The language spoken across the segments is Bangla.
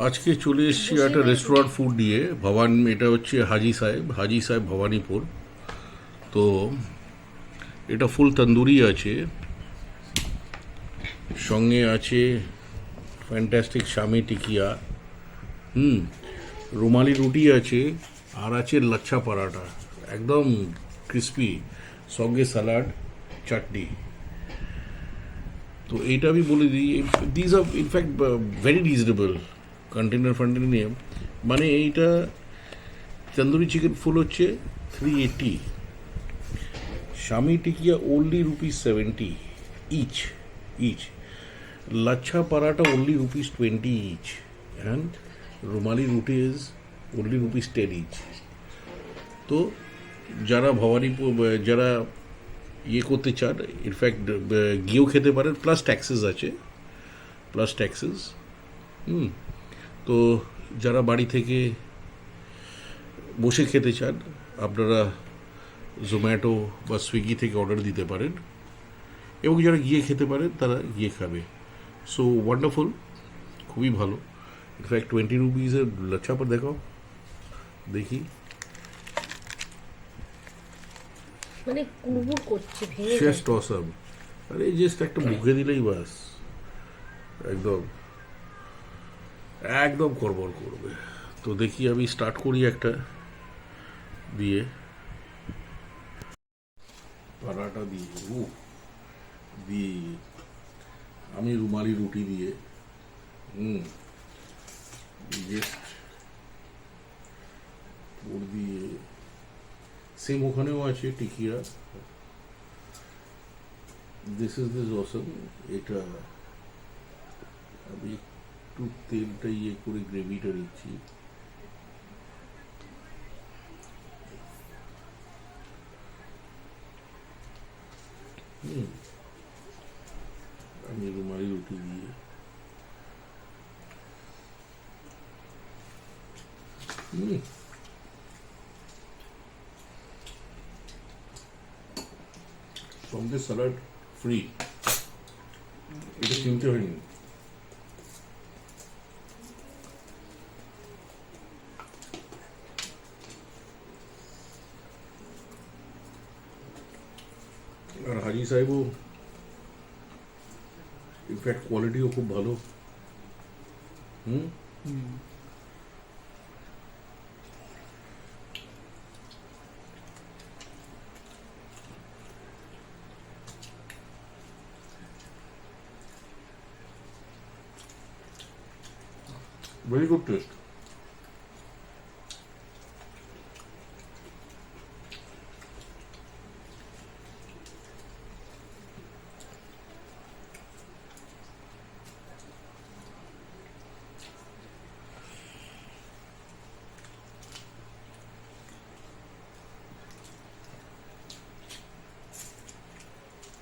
আজকে চলে এসেছি একটা রেস্টুরেন্ট ফুড নিয়ে ভবান, এটা হচ্ছে হাজি সাহেব ভবানীপুর। তো এটা ফুল তন্দুরি আছে, সঙ্গে আছে ফ্যান্টাস্টিক শামি টিকিয়া, রুমালি রুটি আছে, আর আছে লাচ্ছা পরাঠা, একদম ক্রিস্পি, সঙ্গে স্যালাড, চাটনি। তো এইটা আমি বলে দিই, this are in fact very reasonable, container নিয়ে। মানে এইটা তন্দুরি চিকেন ফুল হচ্ছে 380, শামি টিকিয়া only rupees 70 each, each. Lachha paratha only rupees 20 each, and Rumali roti is only rupees 10 each. তো যারা ভবানীপুর, যারা ইয়ে করতে চান, ইনফ্যাক্ট গিয়েও খেতে পারেন, প্লাস ট্যাক্সেস আছে, প্লাস ট্যাক্সেস। তো যারা বাড়ি থেকে বসে খেতে চান, আপনারা জোম্যাটো বা সুইগি থেকে অর্ডার দিতে পারেন, এবং যারা গিয়ে খেতে পারেন তারা গিয়ে খাবে। সো ওয়ান্ডারফুল, খুবই ভালো। ইনফ্যাক্ট 20 রুপিজের লাচ্ছা পর দেখাও, দেখি। মানে কুড়মুড় করছে, ভেঙে জাস্ট যাচ্ছে। অসাম। আরে জাস্ট একটা মুখে দিলেই বাস একদম একদম কড়বড় করবে। তো দেখি, আমি স্টার্ট করি একটা দিয়ে, পরাটা দিয়ে, দিয়ে আমি রুমালি রুটি দিয়ে, জাস্ট ওর দিয়ে, সেম ওখানেও আছে টিকিয়া। দিস অসম। এটা আমি একটু তেলটা ইয়ে করে গ্রেভিটা দিচ্ছি। আমি রুমালি রুটি দিয়ে, সঙ্গে স্যালাড ফ্রি, এটা কিনতে হয়নি। আর হাজি সাহেবও ইনফ্যাক্ট কোয়ালিটিও খুব ভালো। Very good test.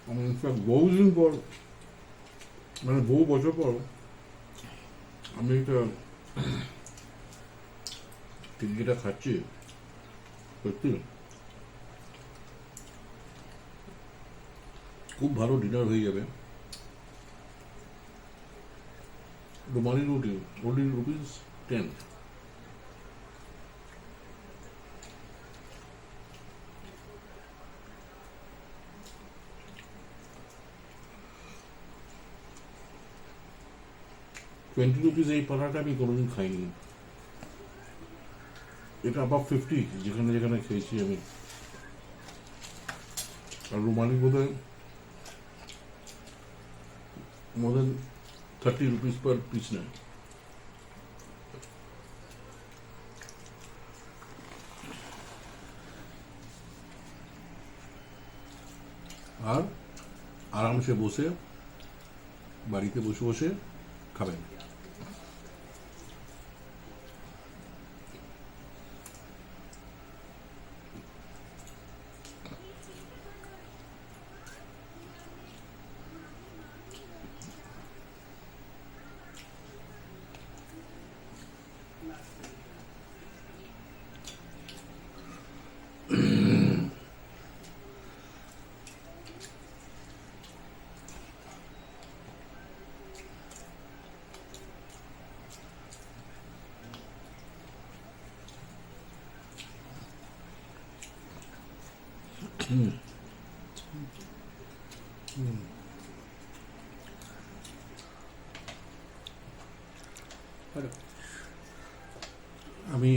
আমি ইনফ্যাক্ট বহুদিন পর, মানে বহু বছর পর আমি এটা টিকিটা খাচ্ছি। সত্যি খুব ভালো ডিনার হয়ে যাবে। রুমালি রুটি only rupees 10। 20 রুপিস এই পরাটা আমি কোনোদিন খাইনি। এটা আবার 50 যেখানে যেখানে খেয়েছি আমি। আর রুমালি বোধহয় মোর দেন 30 রুপিস পার পিস নেয়। আর আরামসে বসে, বাড়িতে বসে বসে খাবেন। আমি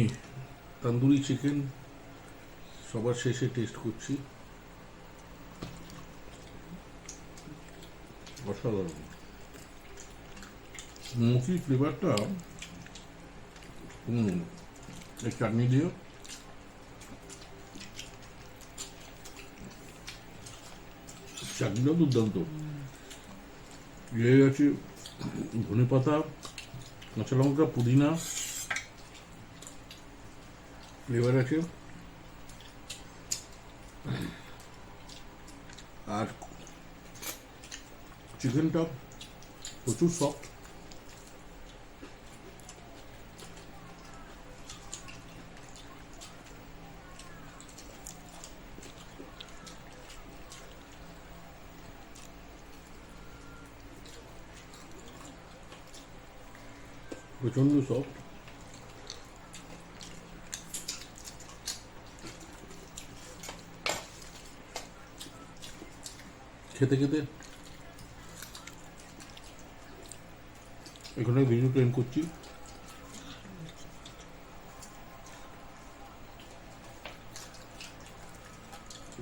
তন্দুরি চিকেন সবার শেষে টেস্ট করছি। অসাধারণ স্মোকি ফ্লেভারটা। এই চাটনি দিয়ে চাটনিটা দুর্দান্ত। ইয়ে আছে ধনে পাতা, কাঁচা লঙ্কা, পুদিনা ফ্লেভার আছে। আর চিকেনটা প্রচুর সফট। প্রচন্ড সফট। খেতে খেতে এখানে ভিডিওটা এন্ড করছি।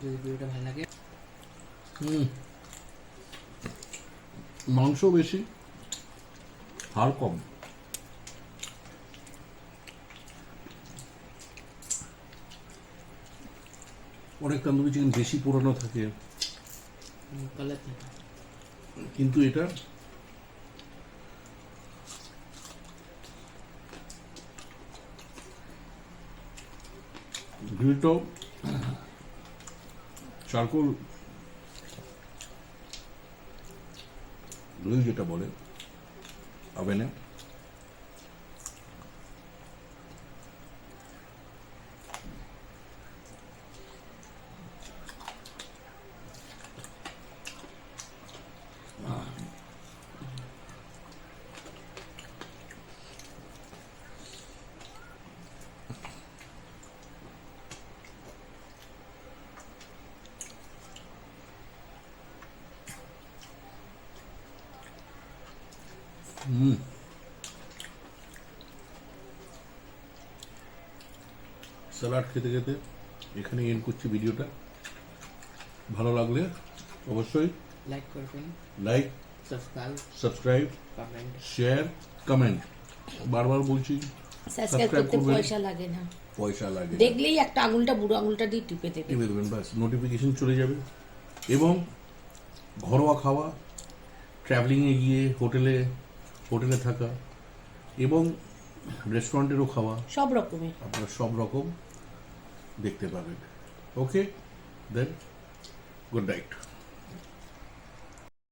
যদি ভিডিওটা ভালো লাগে মাংস বেশি, হাড় কম। অনেক তন্দুরি চিকেন বেশি পুরানো থাকে, কালার থাকে। কিন্তু এটা গ্রিলটাও চারকোল গ্রিল যেটা বলে ওভেনে, স্যালাড খেতে খেতে এখানে এন্ড করছি ভিডিওটা। ভালো লাগলে অবশ্যই লাইক করবেন, like, subscribe, comment. Share, comment. বারবার বলছি সাবস্ক্রাইব করতে করবেন। পয়সা লাগে না, পয়সা লাগে দেখলেই একটা আঙুলটা বুড়ো আঙুলটা দিয়ে টিপে দেবে। টিপে দেবেন, ব্যাস নোটিফিকেশন চলে যাবে। এবং ঘরোয়া খাওয়া, ট্রাভেলিংয়ে গিয়ে হোটেলে থাকা এবং রেস্টুরেন্টেরও খাওয়া, সব রকমের। আপনারা সব রকম দেখতে পাবেন। ওকে দেন, গুড নাইট।